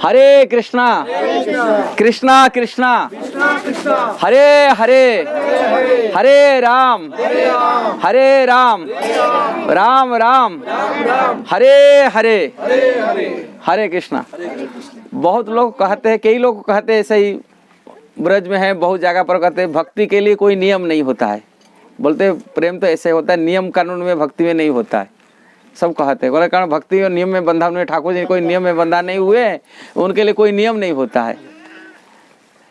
हरे कृष्णा कृष्णा कृष्णा हरे हरे हरे राम राम राम हरे हरे हरे कृष्णा। बहुत लोग कहते हैं, कई लोग कहते हैं, ऐसे ही ब्रज में है, बहुत जगह पर कहते हैं भक्ति के लिए कोई नियम नहीं होता है। बोलते प्रेम तो ऐसे होता है, नियम कानून में भक्ति में नहीं होता है। सब कहते हैं बोले कारण भक्ति और नियम में बंधा हुए, ठाकुर जी कोई नियम में बंधा नहीं हुए, उनके लिए कोई नियम नहीं होता है।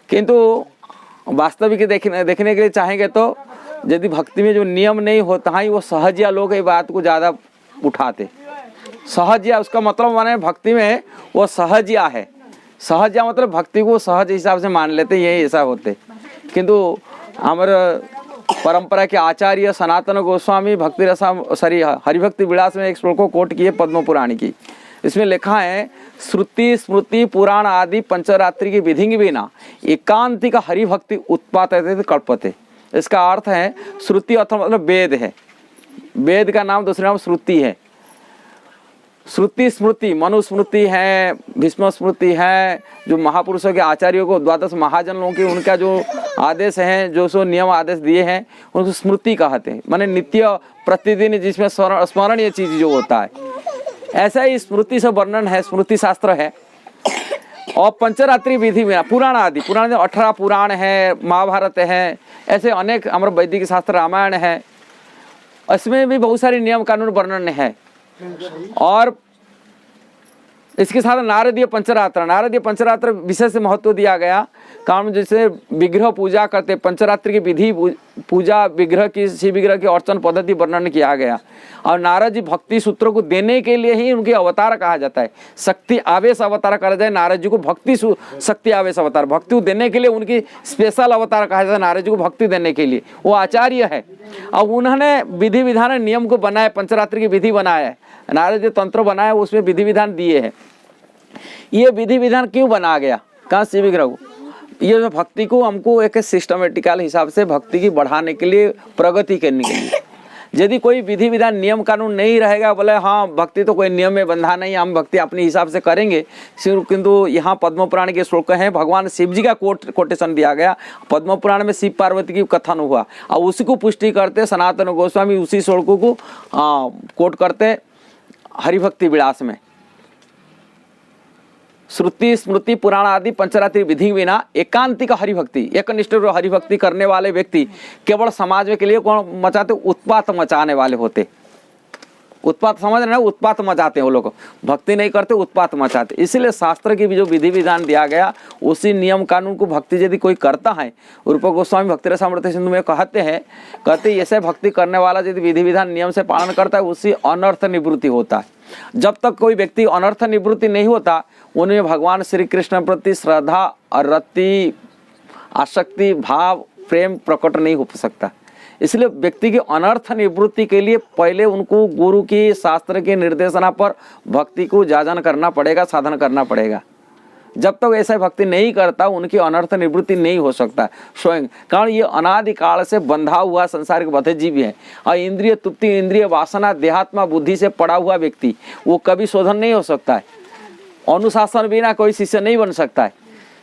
किंतु वास्तविक देखने के लिए चाहेंगे तो यदि भक्ति में जो नियम नहीं होता है, वो सहजिया लोग ये बात को ज़्यादा उठाते। सहजिया उसका मतलब माने भक्ति में वो सहजिया है। सहजिया मतलब भक्ति को सहज हिसाब से मान लेते, यही ऐसा होते। किंतु हमारे परंपरा के आचार्य सनातन गोस्वामी भक्ति रसा हरिभक्ति विलास में एक श्लोक को कोट किए पद्म पुराण की। इसमें लिखा है श्रुति स्मृति पुराण आदि पंचरात्रि की विधि बिना एकांतिक हरिभक्ति उत्पादते कल्पते। इसका अर्थ है श्रुति अर्थात मतलब वेद है, वेद का नाम दूसरा नाम श्रुति है। श्रुति स्मृति मनुस्मृति है, भीष्म स्मृति है, जो महापुरुषों के आचार्यों को द्वादश महाजन लोगों के उनका जो आदेश है, जो सो नियम आदेश दिए हैं, उनको स्मृति कहते हैं। माने नित्य प्रतिदिन जिसमें स्मरणीय चीज जो होता है, ऐसा ही स्मृति से वर्णन है, स्मृति शास्त्र है। और पंचरात्रि विधि में पुराण आदि, पुराण 18 पुराण है, महाभारत है, ऐसे अनेक हमारे वैदिक शास्त्र रामायण है, इसमें भी बहुत सारे नियम कानून वर्णन है। और इसके साथ नारदीय पंचरात्र, नारदीय पंचरात्र विशेष महत्व दिया गया। कारण जैसे विग्रह पूजा करते, पंचरात्र की विधि पूजा विग्रह की, शिव विग्रह की अर्चन पद्धति वर्णन किया गया। और नारद जी भक्ति सूत्रों को देने के लिए ही उनके अवतार कहा जाता है। शक्ति आवेश अवतार कहा जाए नारद जी को, भक्ति शक्ति आवेश अवतार, भक्ति देने के लिए उनकी स्पेशल अवतार कहा जाता है नारद जी को, भक्ति देने के लिए वो आचार्य है। अब उन्होंने विधि विधान नियम को बनाया, पंचरात्र की विधि बनाया है, नारद जी तंत्र बनाया, उसमें विधि विधान दिए हैं। ये विधि विधान क्यों बना गया, कहाँ शिव विग्रह को, ये जो भक्ति को हमको एक सिस्टमेटिकल हिसाब से भक्ति की बढ़ाने के लिए, प्रगति करने के लिए। यदि कोई विधि विधान नियम कानून नहीं रहेगा, बोले हाँ भक्ति तो कोई नियम में बंधा नहीं, हम भक्ति अपने हिसाब से करेंगे। किंतु यहाँ पद्म पुराण के श्लोक हैं, भगवान शिव जी का कोटेशन दिया गया। पद्म पुराण में शिव पार्वती की कथन हुआ और उसी को पुष्टि करते सनातन गोस्वामी, उसी श्लोकों को कोट करते हरिभक्ति विलास में। श्रुति स्मृति पुराण आदि पंचरात्रि विधि बिना एकांतिक हरिभक्ति, एकनिष्ठ हरिभक्ति करने वाले व्यक्ति केवल समाज में के लिए कौन मचाते, उत्पात मचाने वाले होते। उत्पात समझ रहे हैं, उत्पात मचाते हैं वो लोग, भक्ति नहीं करते, उत्पात मचाते। इसलिए शास्त्र की भी जो विधि विधान दिया गया, उसी नियम कानून को भक्ति यदि कोई करता है, रूप गोस्वामी भक्ति रसामृत सिंधु में कहते ऐसे भक्ति करने वाला यदि विधि विधान नियम से पालन करता है, उसी अनर्थ निवृत्ति होता है। जब तक कोई व्यक्ति अनर्थ निवृत्ति नहीं होता, उनमें भगवान श्री कृष्ण प्रति श्रद्धा और रति आसक्ति भाव प्रेम प्रकट नहीं हो सकता। इसलिए व्यक्ति की अनर्थ निवृत्ति के लिए पहले उनको गुरु की शास्त्र के निर्देशना पर भक्ति को जाजन करना पड़ेगा, साधन करना पड़ेगा। जब तक ऐसा भक्ति नहीं करता, उनकी अनर्थ निवृत्ति नहीं हो सकता स्वयं। कारण ये अनादिकाल से बंधा हुआ संसार के बद्ध जीव है और इंद्रिय तृप्ति, इंद्रिय वासना, देहात्मा बुद्धि से पड़ा हुआ व्यक्ति वो कभी शोधन नहीं हो सकता है। अनुशासन बिना कोई शिष्य नहीं बन सकता है।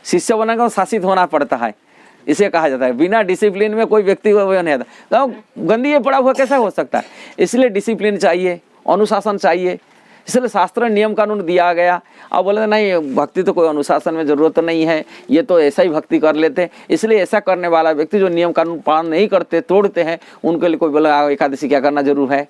शिष्य बनने शासित होना पड़ता है, इसे कहा जाता है। बिना डिसिप्लिन में कोई व्यक्ति नहीं आता, तो गंदी पड़ा हुआ कैसा हो सकता है। इसलिए डिसिप्लिन चाहिए, अनुशासन चाहिए। इसलिए शास्त्र नियम कानून दिया गया। अब बोले नहीं भक्ति तो कोई अनुशासन में जरूरत नहीं है, ये तो ऐसा ही भक्ति कर लेते। इसलिए ऐसा करने वाला व्यक्ति जो नियम कानून पालन नहीं करते, तोड़ते हैं, उनके लिए कोई बोला एकादशी क्या करना जरूर है।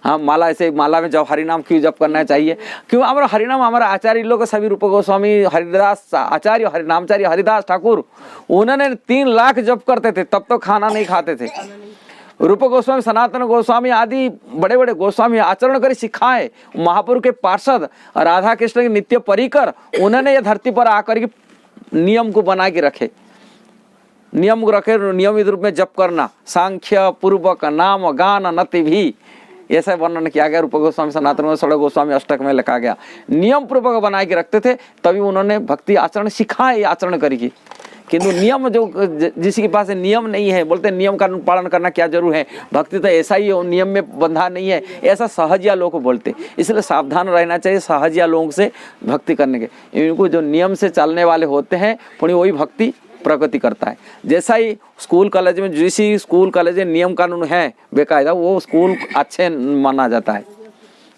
हाँ माला, ऐसे माला में जब हरिनाम क्यों जप करना चाहिए, क्यों हमारा हरिनाम, हमारा आचार्य लोग सभी रूप गोस्वामी हरिदास आचार्य, हरिनामचार्य हरिदास ठाकुर, उन्होंने 3 लाख जप करते थे, तब तो खाना नहीं खाते थे। रूप गोस्वामी, सनातन गोस्वामी आदि बड़े बड़े गोस्वामी आचरण कर सिखाए। महापुरुष के पार्षद राधा कृष्ण के नित्य परिकर, उन्होंने ये धरती पर आकर के नियम को बना के रखे, नियम रखे, नियमित रूप में जप करना, सांख्य पूर्वक नाम गान नति भी, ऐसा वर्णन किया गया। रूप गोस्वामी सनातन में, षड़ गोस्वामी अष्टक में लिखा गया। नियम पूर्वक बना के रखते थे, तभी उन्होंने भक्ति आचरण सिखाए, आचरण करेगी। किंतु नियम जो जिसके पास नियम नहीं है, बोलते हैं नियम कानून पालन करना क्या जरूर है, भक्ति तो ऐसा ही हो, नियम में बंधा नहीं है, ऐसा सहजिया लोग बोलते। इसलिए सावधान रहना चाहिए सहजिया लोगों से भक्ति करने के। इनको जो नियम से चलने वाले होते हैं पुण्य वही भक्ति प्रगति करता है। जैसा ही स्कूल कॉलेज में, जिस स्कूल कॉलेज में नियम कानून है बेकायदा, वो स्कूल अच्छे माना जाता है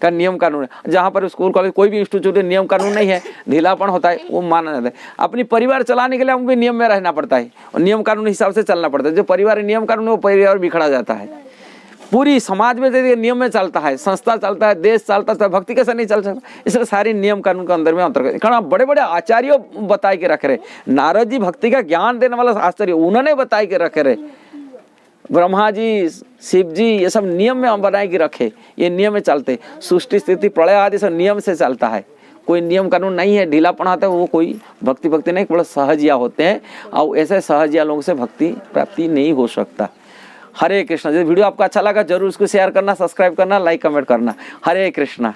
का नियम कानून है। जहाँ पर स्कूल कॉलेज कोई भी इंस्टीट्यूट में नियम कानून नहीं है, ढीलापन होता है, वो माना जाता है। अपनी परिवार चलाने के लिए हमको भी नियम में रहना पड़ता है और नियम कानून हिसाब से चलना पड़ता है। जो परिवार नियम कानून, वो परिवार बिखरा जाता है। पूरी समाज में यदि नियम में चलता है, संस्था चलता है, देश चलता है, भक्ति कैसे नहीं चल सकता। इसलिए सारी नियम कानून के अंदर में अंतर्गत कारण बड़े बड़े आचार्यों बताए के रख रहे। नारद जी भक्ति का ज्ञान देने वाला आचार्य, उन्होंने बताए के रखे रहे। ब्रह्मा जी, शिव जी, ये सब नियम में बनाए के रखे, ये नियम में चलते। सृष्टि स्थिति प्रलय आदि सब नियम से चलता है, कोई नियम कानून नहीं है, ढीलापन आता है, वो कोई भक्ति नहीं, बड़ा सहजिया होते हैं। और ऐसे सहजिया लोगों से भक्ति प्राप्ति नहीं हो सकता। हरे कृष्णा। यदि वीडियो आपको अच्छा लगा जरूर उसको शेयर करना, सब्सक्राइब करना, लाइक कमेंट करना। हरे कृष्णा।